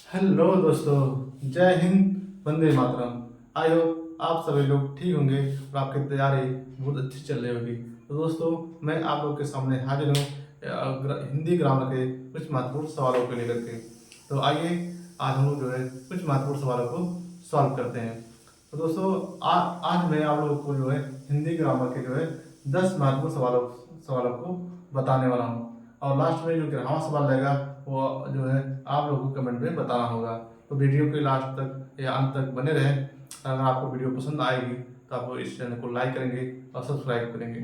Hello दोस्तों, जय Hind, Vande Mataram. I hope आप सभी लोग ठीक होंगे और आपकी तैयारी बहुत अच्छी चल रही होगी। तो दोस्तों, मैं आप लोग के सामने हाजिर हूँ हिंदी ग्रामर के कुछ महत्वपूर्ण सवालों को लेकर के। तो आइए आज हम लोग जो है कुछ महत्वपूर्ण सवालों को सॉल्व करते हैं। तो दोस्तों, आज मैं आप लोगों को जो है हिंदी ग्रामर के जो है 10 महत्वपूर्ण सवालों को बताने वाला हूँ। और लास्ट में जो ग्रामर सवाल रहेगा वो जो है आप लोगों को कमेंट में बताना होगा। तो वीडियो के लास्ट तक या अंत तक बने रहें। अगर आपको वीडियो पसंद आएगी तो आप इस चैनल को लाइक करेंगे और सब्सक्राइब करेंगे।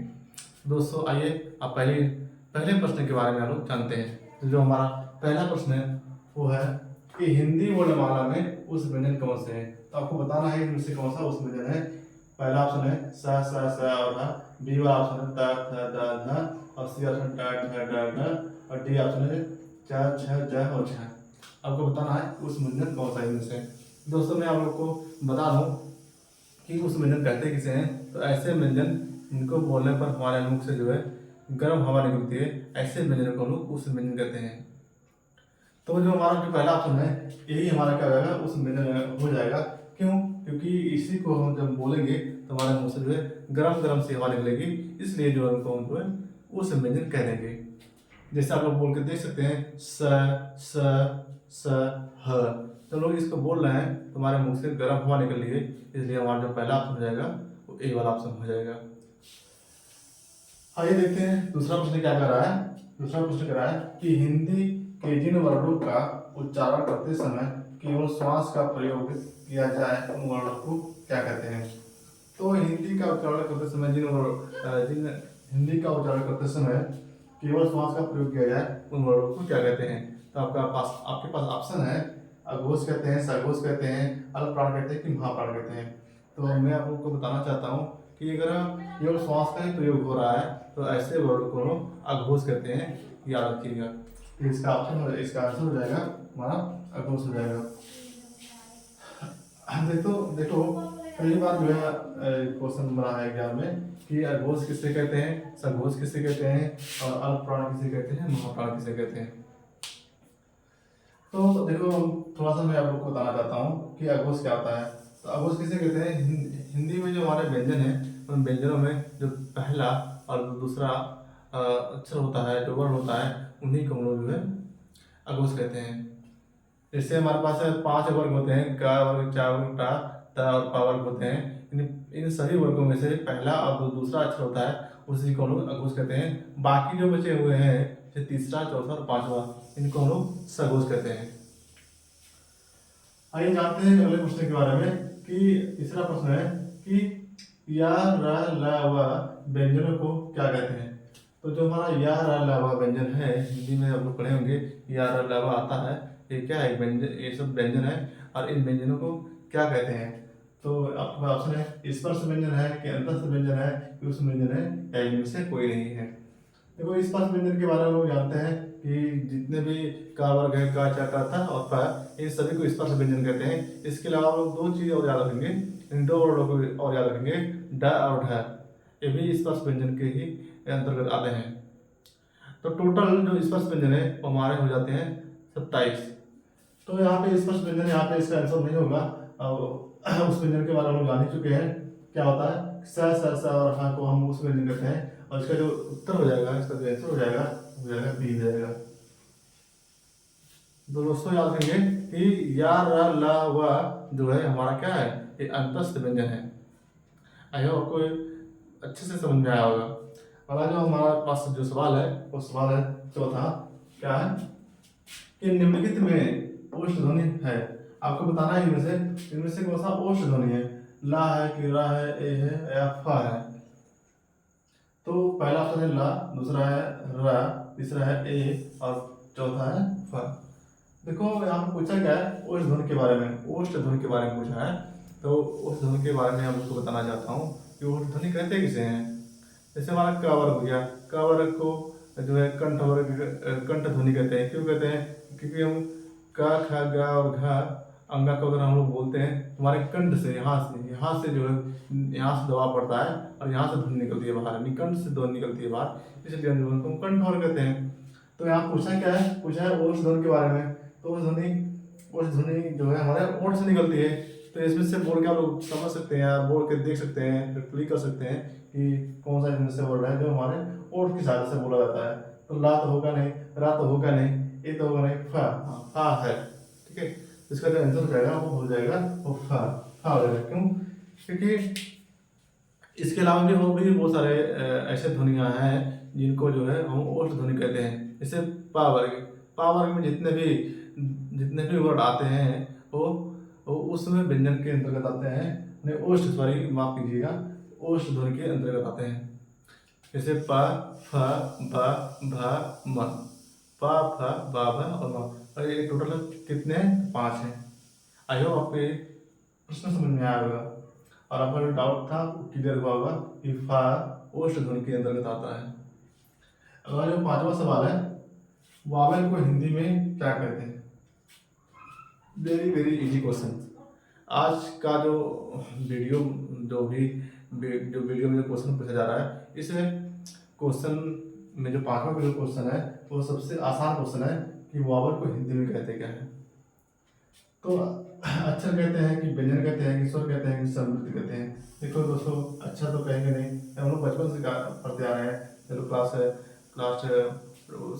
दोस्तों आइए अब पहले पहले प्रश्न के बारे में हम लोग जानते हैं। तो जो हमारा पहला प्रश्न है वो है कि हिंदी वर्णमाला में उस व्यंजन कौन से हैं। तो आपको बताना है इनमें से कौन सा उस व्यंजन है। पहला ऑप्शन है स और ध, बी वाला ऑप्शन है त थ द ध, और सी ऑप्शन ट ठ ड ढ, और डी ऑप्शन है च छ ज और झ। आपको बताना है उस व्यंजन कौन सा इनमें से। दोस्तों मैं आप लोग को बता दूं कि उस व्यंजन कहते किसे हैं। तो ऐसे व्यंजन इनको बोलने पर हमारे मुख से जो है गर्म हवा निकलती है, ऐसे व्यंजन को हम लोग उस व्यंजन कहते हैं। तो जो हमारा जो पहला ऑप्शन है यही हमारा क्या हो जाएगा, उस व्यंजन हो जाएगा। क्यों? क्योंकि इसी को हम जब बोलेंगे तो हमारे मुंह से जो है गरम गरम सी हवा निकलेगी, इसलिए जो है उनको हम जो है उस व्यंजन कह देंगे। जैसे आप लोग बोल के देख सकते हैं स ह। तो लोग इसको बोल रहे हैं तो हमारे मुंह से गर्म हवा निकल रही है, इसलिए हमारा जो पहला ऑप्शन हो जाएगा वो ए वाला ऑप्शन हो जाएगा। आइए देखते हैं दूसरा प्रश्न क्या कर रहा है। दूसरा प्रश्न कह रहा है कि हिंदी के जिन वर्णों का उच्चारण करते समय केवल श्वास का प्रयोग किया जाए उन वर्णों को क्या कहते हैं। तो हिंदी का उच्चारण करते समय जिन हिंदी का उच्चारण करते समय केवल श्वास का प्रयोग किया जाए उन वर्णों को क्या कहते हैं। तो आपके पास ऑप्शन है अघोष कहते हैं, सघोष कहते हैं, अल्प प्राण कहते हैं कि महाप्राण कहते हैं। तो मैं आप लोग को बताना चाहता हूँ कि अगर केवल श्वास का ही प्रयोग हो रहा है तो ऐसे वर्ड को हम अघोष कहते हैं, याद रखिएगा। तो इसका आंसर हो जाएगा हमारा अघोष हो जाएगा। देखो देखो पहली बार जो है क्वेश्चन बना है एग्जाम में कि अघोष किसे कहते हैं, सघोष किसे कहते हैं, और अल्प प्राण किसे कहते हैं, महाप्राण किसे कहते हैं। तो देखो थोड़ा सा मैं आप लोग को बताना चाहता हूँ कि अघोष क्या होता है। तो अघोष किसे कहते हैं, हिंदी में जो हमारे व्यंजन है उन व्यंजनों में जो पहला और दूसरा अक्षर होता है, जो वर्ण होता है, उन्हीं को हम लोग जो है अघोष कहते हैं। जैसे हमारे पास 5 वर्ग होते हैं, क वर्ग, च वर्ग, टा, त और प वर्ग होते हैं। इन सभी वर्गों में से पहला और दूसरा अक्षर होता है, उसी को हम लोग अघोष कहते हैं। बाकी जो बचे हुए हैं जैसे तीसरा, चौथा और पांचवा, इनको हम लोग सघोष कहते हैं। आइए जानते हैं अगले प्रश्न के बारे में कि तीसरा प्रश्न है कि या र ल व व्यंजनों को क्या कहते हैं। तो जो हमारा या र ल व व्यंजन है, हिंदी में आप लोग पढ़े होंगे या र ल व आता है, ये क्या है, व्यंजन, ये सब व्यंजन है। और इन व्यंजनों को क्या कहते हैं। तो आपके पास ऑप्शन है स्पर्श व्यंजन है कि अंतस्थ व्यंजन है कि उस व्यंजन है या इनमें से कोई नहीं है। देखो स्पर्श व्यंजन के बारे में लोग जानते हैं कि जितने भी का वर्ग है, का, चा, का, था और प, इन सभी को स्पर्श व्यंजन कहते हैं। इसके अलावा हम लोग 2 चीज और याद रखेंगे, इन 2 वर्डों को और याद रखेंगे, ड और ढ, ये भी स्पर्श व्यंजन के ही अंतर्गत आते हैं। तो टोटल जो स्पर्श व्यंजन है वो हमारे हो जाते हैं 27। तो यहाँ पे स्पर्श व्यंजन, यहाँ पे इसका आंसर नहीं होगा। और उस व्यंजन के बारे में हम जान ही चुके हैं क्या होता है। स और हाँ को हम उस व्यंजन कहते हैं। और इसका जो उत्तर हो जाएगा, इसका जो आंसर हो जाएगा बी हो जाएगा। तो दोस्तों याद रखेंगे कि या र ल व जो है हमारा क्या है, ये अंतस्थ व्यंजन है। आई होप आपको अच्छे से समझ में आया होगा। अगला जो हमारा पास जो सवाल है वो सवाल है चौथा, क्या है कि निम्नलिखित में ओष्ठ ध्वनि है। आपको बताना है इनमें से कौन सा ओष्ठ ध्वनि है। ला है कि रा है, ए है या फ है। तो पहला ऑप्शन है ला, दूसरा है रा, तीसरा है ए और चौथा है फ। देखो यहाँ पे पूछा क्या है, ओष्ठ ध्वनि के बारे में, ओष्ठ ध्वनि के बारे में पूछा है। तो ओष्ठ ध्वनि के बारे में हम उसको बताना चाहता हूँ कि ओष्ठ ध्वनि कहते किसे हैं। जैसे हमारा क वर्ग हो गया, क वर्ग को जो है कंठ वर्ग, कंठ ध्वनि कहते हैं। क्यों कहते हैं? क्योंकि हम क ख ग और घ अंगा को अगर हम लोग बोलते हैं हमारे कंठ से, यहाँ से जो है यहाँ से दबाव पड़ता है और यहाँ से ध्वनि निकलती है बाहर, यानी कंठ से ध्वनि निकलती है बाहर, इसलिए हम कंठ वर्ग कहते हैं। तो यहाँ पूछा क्या है, पूछा है ओष्ठ ध्वनि के बारे में। तो ओष्ठ ध्वनि ओष्ठ ध्वनि जो है हमारे ओठ से निकलती है। तो इसमें से बोल के आप लोग समझ सकते हैं या बोल के देख सकते हैं, क्लिक कर सकते हैं कि कौन सा इनमें से वर्ड है जो हमारे ओठ की सहायता से बोला जाता है। तो ला तो होगा नहीं, रा तो होगा नहीं, ए तो होगा नहीं, फा, फा है। ठीक है, इसका जो आंसर हो जाएगा वो हो जाएगा वो फा हो जाएगा। क्यों? क्योंकि इसके अलावा भी और भी बहुत सारे ऐसे ध्वनियाँ हैं जिनको जो है हम ओष्ठ ध्वनि कहते हैं। जैसे पा वर्ग में जितने भी वर्ड आते हैं वो उसमें व्यंजन के अंतर्गत आते हैं, नहीं ओष्ठ, सॉरी माफ कीजिएगा, ओष्ठ ध्वनि के अंतर्गत आते हैं। जैसे प, फ, ब, भ, म, प, फ, ब, भ और म, और ये टोटल कितने हैं? 5 हैं। आई होप आपको ये प्रश्न समझ में आया होगा और आपका जो डाउट था क्लियर हुआ होगा कि फा ओष्ठ ध्वनि के अंतर्गत आता है। अगला जो 5वां सवाल है, वावेल को हिंदी में क्या कहते हैं? Very very easy question. आज का जो वीडियो वीडियो में जो क्वेश्चन पूछा जा रहा है, इस क्वेश्चन में जो 5वां जो क्वेश्चन है वो सबसे आसान क्वेश्चन है कि वावेल को हिंदी में कहते क्या है। तो अक्षर कहते हैं कि व्यंजन कहते हैं कि स्वर कहते हैं कि समृद्धि कहते हैं। देखो दोस्तों, अच्छा तो कहेंगे नहीं, हम लोग बचपन से पढ़ते आ रहे हैं। चलो क्लास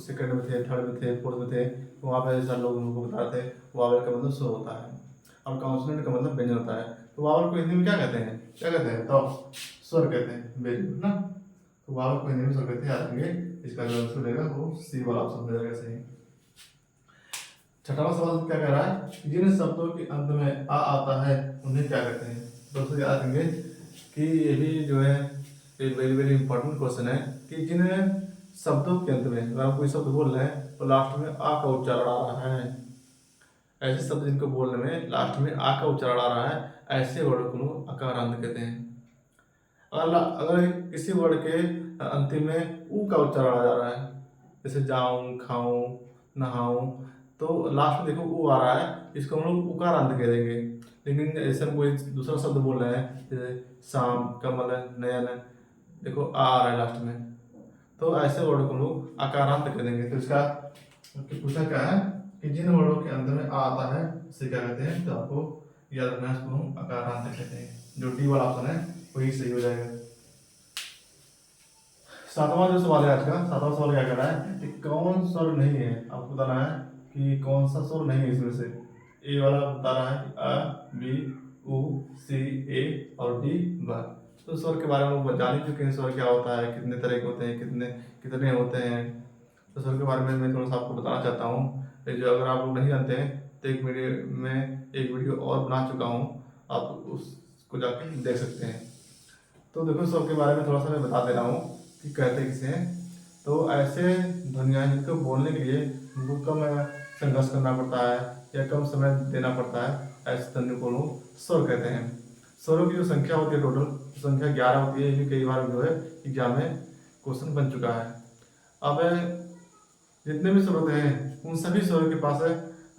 सेकंड में थे, थर्ड में थे, फोर्थ में थे, तो वहाँ पे सर लोग हमको बताते थे वावल का मतलब स्वर होता है और कॉन्सोनेंट का मतलब व्यंजन होता है। तो वावल को हिंदी में क्या कहते हैं? क्या कहते हैं? तो स्वर कहते हैं। वेरी गुड ना। तो वावल को हिंदी में स्वर कहते हैं, याद रखेंगे। इसका जो आंसर रहेगा वो सी वाला ऑप्शन हो जाएगा सही। 6वां सवाल क्या कह रहा है? जिन शब्दों के अंत में आ आता है उन्हें क्या कहते हैं? दोस्तों याद रखेंगे कि ये भी जो है एक वेरी वेरी इंपॉर्टेंट क्वेश्चन है कि जिन शब्दों के अंत में अगर हम कोई शब्द बोल रहे हैं तो लास्ट में आ का उच्चारण आ रहा है, ऐसे शब्द जिनको बोलने में लास्ट में आ का उच्चारण आ रहा है, ऐसे वर्ड को अकारांत कहते हैं। अगर किसी वर्ड के अंतिम में ऊ का उच्चारण आ जा रहा है, जैसे जाऊं, खाऊं, नहाऊं, तो लास्ट में देखो ऊ आ रहा है, इसको हम लोग उकारांत कह देंगे। लेकिन ऐसे हम कोई दूसरा शब्द बोल रहे हैं जैसे शाम, कमल, नयन, देखो आ रहा है लास्ट में, तो ऐसे वर्ड को हम लोग अकारांत कह देंगे। तो इसका पूछा क्या है कि जिन वर्डों के अंत में आ आता है उसे क्या कहते हैं? तो आपको याद रखना है, इसको हम अकारांत कहते हैं। जो डी वाला ऑप्शन है वही सही हो जाएगा। 7वां जो सवाल है आज का, 7वां सवाल क्या कह रहा है कि कौन स्वर नहीं है? आपको बताना है कि कौन सा स्वर नहीं है इसमें से। ए वाला बता रहा है कि अ, बी, उ, सी, ए और डी, ब। तो स्वर के बारे में जान ही चुके हैं, स्वर क्या होता है, कितने तरह के होते हैं, कितने होते हैं। तो स्वर के बारे में मैं थोड़ा सा आपको बताना चाहता हूँ। जो अगर आप लोग नहीं जानते हैं तो एक वीडियो और बना चुका हूँ, आप उसको जाके देख सकते हैं। तो देखो स्वर के बारे में थोड़ा सा मैं बता दे रहा हूँ कि कहते किसे हैं। तो ऐसे ध्वनियाँ जिनको बोलने के लिए हमको कम संघर्ष करना पड़ता है या कम समय देना पड़ता है, ऐसे ध्वनि को लोग स्वर कहते हैं। स्वरों की जो संख्या होती है टोटल संख्या 11 होती है। ये भी कई बार जो है एग्जाम में क्वेश्चन बन चुका है। अब जितने भी स्वर होते हैं उन सभी स्वरों के पास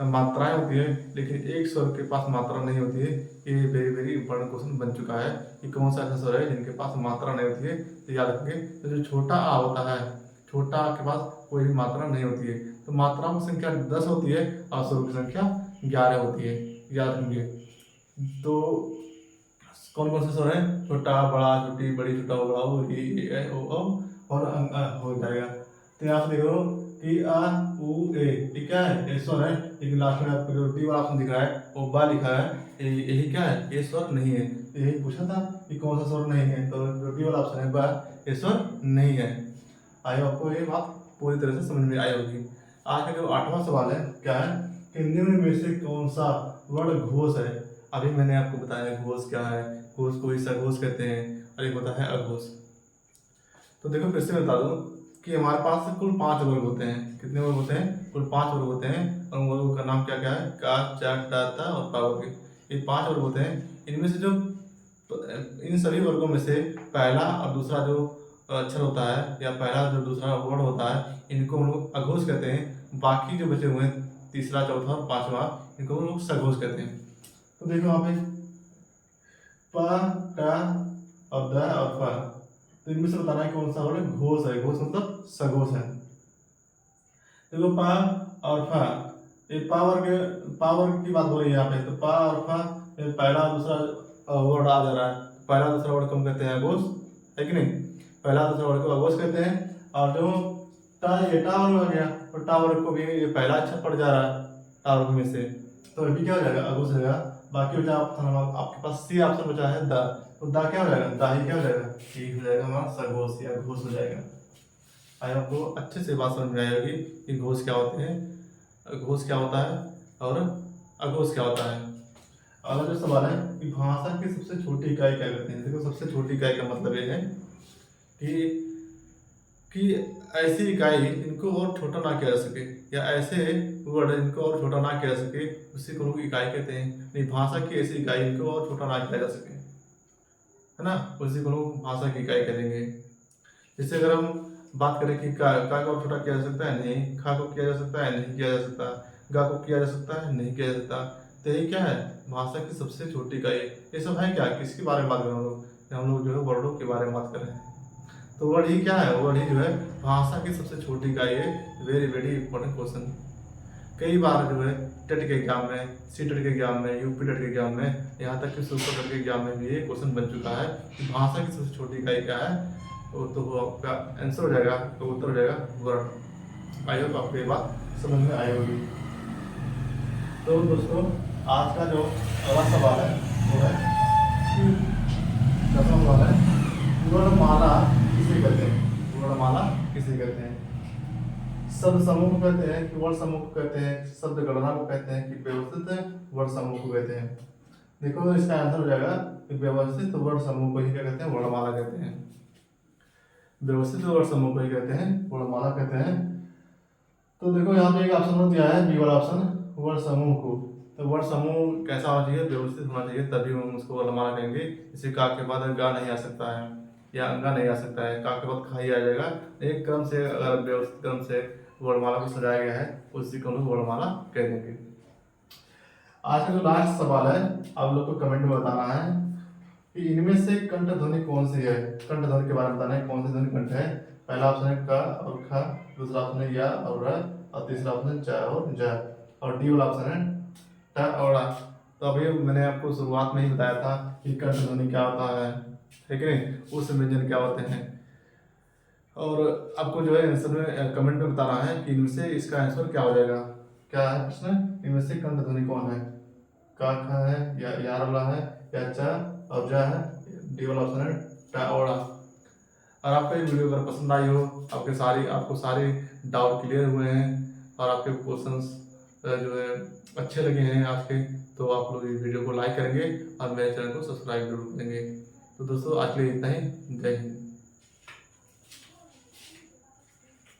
मात्राएं होती है, लेकिन एक स्वर के पास मात्रा नहीं होती है। ये वेरी वेरी इंपॉर्टेंट क्वेश्चन बन चुका है कि कौन सा ऐसा स्वर है जिनके पास मात्रा नहीं होती है। तो याद रखेंगे, तो जो छोटा आ होता है, छोटा आ के पास कोई भी मात्रा नहीं होती है। तो मात्राओं की संख्या 10 होती है और स्वरों की संख्या 11 होती है, याद रखेंगे। तो कौन कौन से स्वर है? छोटा, बड़ा, छोटी, बड़ी, छोटा, बड़ा, और हो जाएगा। तो यहाँ से देखो कि आ, उ, ए, ठीक है, ये स्वर है, लेकिन लास्ट में आपको जो डी वाला ऑप्शन दिख रहा है वो बा लिखा है, यही क्या है? ये स्वर नहीं है। तो यही पूछा था कि कौन सा स्वर नहीं है, तो जो डी वाला ऑप्शन है बा, ये स्वर नहीं है। आई आपको ये बात पूरी तरह से समझ में आई होगी। आज का जो 8वां सवाल है क्या है कि निम्न में से कौन सा वर्ण घोष है? अभी मैंने आपको बताया घोष क्या है। घोष को सघोष कहते हैं और एक होता है अघोष। तो देखो फिर से बता दूं कि हमारे पास कुल 5 वर्ग होते हैं। कितने वर्ग होते हैं? कुल 5 वर्ग होते हैं और उन वर्गों का नाम क्या क्या है? का, चा, टा, ता और पा वर्ग। ये 5 वर्ग होते हैं। इनमें से जो इन सभी वर्गों में से पहला और दूसरा जो अक्षर होता है या पहला जो दूसरा वर्ड होता है, इनको हम लोग अघोष कहते हैं। बाकी जो बचे हुए हैं तीसरा, चौथा और 5वां, इनको हम लोग सघोष कहते हैं। तो देखो यहाँ पे प, ट और द और प, तो इनमें से बताना है कौन सा वर्ड घोष है। घोष मतलब सघोष है। देखो प और फ, ये पावर की बात हो रही है यहाँ पे, तो पा और फा ये पहला दूसरा वर्ड आ जा रहा है। पहला दूसरा वर्ड को हम कहते हैं अघोष, है कि नहीं। पहला दूसरा वर्ड को अघोष कहते हैं। और जो टा, ये टावर हो गया, तो टावर को भी ये पहला अक्षर पड़ जा रहा है टावर में से, तो ये भी क्या हो जाएगा, अघोष हो जाएगा। बाकी बचा आपके पास सी ऑप्शन बचा है द, तो दा क्या हो जाएगा, दा ही क्या हो जाएगा, ये हो जाएगा हमारा सघोष या घोष हो जाएगा। आई आपको अच्छे से बात समझ में आई होगी कि घोष क्या होते हैं, घोष क्या होता है और अघोष क्या होता है। अगला जो सवाल है कि भाषा की सबसे छोटी इकाई क्या कहते हैं। देखो सबसे छोटी इकाई का मतलब ये है कि ऐसी इकाई इनको और छोटा ना किया जा सके, या ऐसे वर्ड इनको और छोटा ना किया जा सके, उसी को लोग इकाई कहते हैं। नहीं, भाषा की ऐसी इकाई इनको और छोटा ना किया जा सके, है ना, उसी को लोग भाषा की इकाई कहेंगे। जैसे अगर हम बात करें कि का को और छोटा किया जा सकता है, नहीं। खा को किया जा सकता है, नहीं किया जा सकता। गा को किया जा सकता है, नहीं किया जा सकता। तो यही क्या है, भाषा की सबसे छोटी इकाई। ये सब है क्या, किसके बारे में बात कर रहे हैं हम लोग जो है वर्डों के बारे में बात कर रहे हैं। तो वर्ड ही क्या है, वर्ड ही जो है भाषा की सबसे छोटी इकाई है। Very very important question. कई बार जो है टेट के एग्जाम में, सी टेट के एग्जाम में, यूपी टेट के एग्जाम में, यहाँ तक कि सुपर टेट के एग्जाम में भी ये क्वेश्चन बन चुका है कि भाषा की सबसे छोटी इकाई क्या है। तो वो आपका आंसर हो जाएगा, तो उत्तर हो जाएगा वर्ड। आई होप आपको ये बात समझ में आई होगी। तो दोस्तों आज का जो अगला सवाल है वो है, दसवां सवाल है, वर्णमाला किसे कहते हैं। वर्णमाला किसे कहते हैं। शब्द समूह को कहते हैं कि वर्ण समूह को कहते हैं, शब्द गणना को कहते हैं कि व्यवस्थित वर्ण समूह को कहते हैं। देखो इसका आंसर हो जाएगा कि व्यवस्थित वर्ण समूह को ही क्या कहते हैं, वर्णमाला कहते हैं। व्यवस्थित वर्ण समूह को ही कहते हैं वर्णमाला कहते हैं। तो देखो यहाँ पे एक ऑप्शन दिया है बी वाला ऑप्शन, वर्ण समूह को। तो वर्ण समूह कैसा होना चाहिए, व्यवस्थित होना चाहिए, तभी हम उसको वर्णमाला कहेंगे। इसे का के बाद गा नहीं आ सकता है, या अंगा नहीं आ सकता है, का के बाद खा ही आ जाएगा। एक क्रम से, अगर व्यवस्थित क्रम से वर्णमाला को सजाया गया है, उसी को हम वर्णमाला कह देंगे। आज का जो लास्ट सवाल है, आप लोग को कमेंट में बताना है कि इनमें से कंठ ध्वनि कौन सी है। कंठ ध्वनि के बारे में बताना है, कौन सी ध्वनि कंठ है। पहला ऑप्शन है क और ख, दूसरा ऑप्शन है या और र, और तीसरा ऑप्शन है च और ज, और डी वाला ऑप्शन है ट और ड़। तो अभी मैंने आपको शुरुआत में ही बताया था कि कंठ ध्वनि क्या होता है कि नहीं, उस व्यंजन क्या होते हैं। और आपको जो है आंसर में कमेंट में बताना है कि इनमें से इसका आंसर क्या हो जाएगा। क्या है प्रश्न, इनमें से कंठ ध्वनि कौन है, का ख है, या यार वाला है, या च और ज है, डी वाला ऑप्शन है ट और ड़। और आपको ये वीडियो अगर पसंद आई हो, आपको सारे डाउट क्लियर हुए हैं, और आपके क्वेश्चंस जो है अच्छे लगे हैं आज के, तो आप लोग इस वीडियो को लाइक करेंगे और मेरे चैनल को सब्सक्राइब जरूर करेंगे। तो दोस्तों आज के लिए इतना ही, जय हिंद।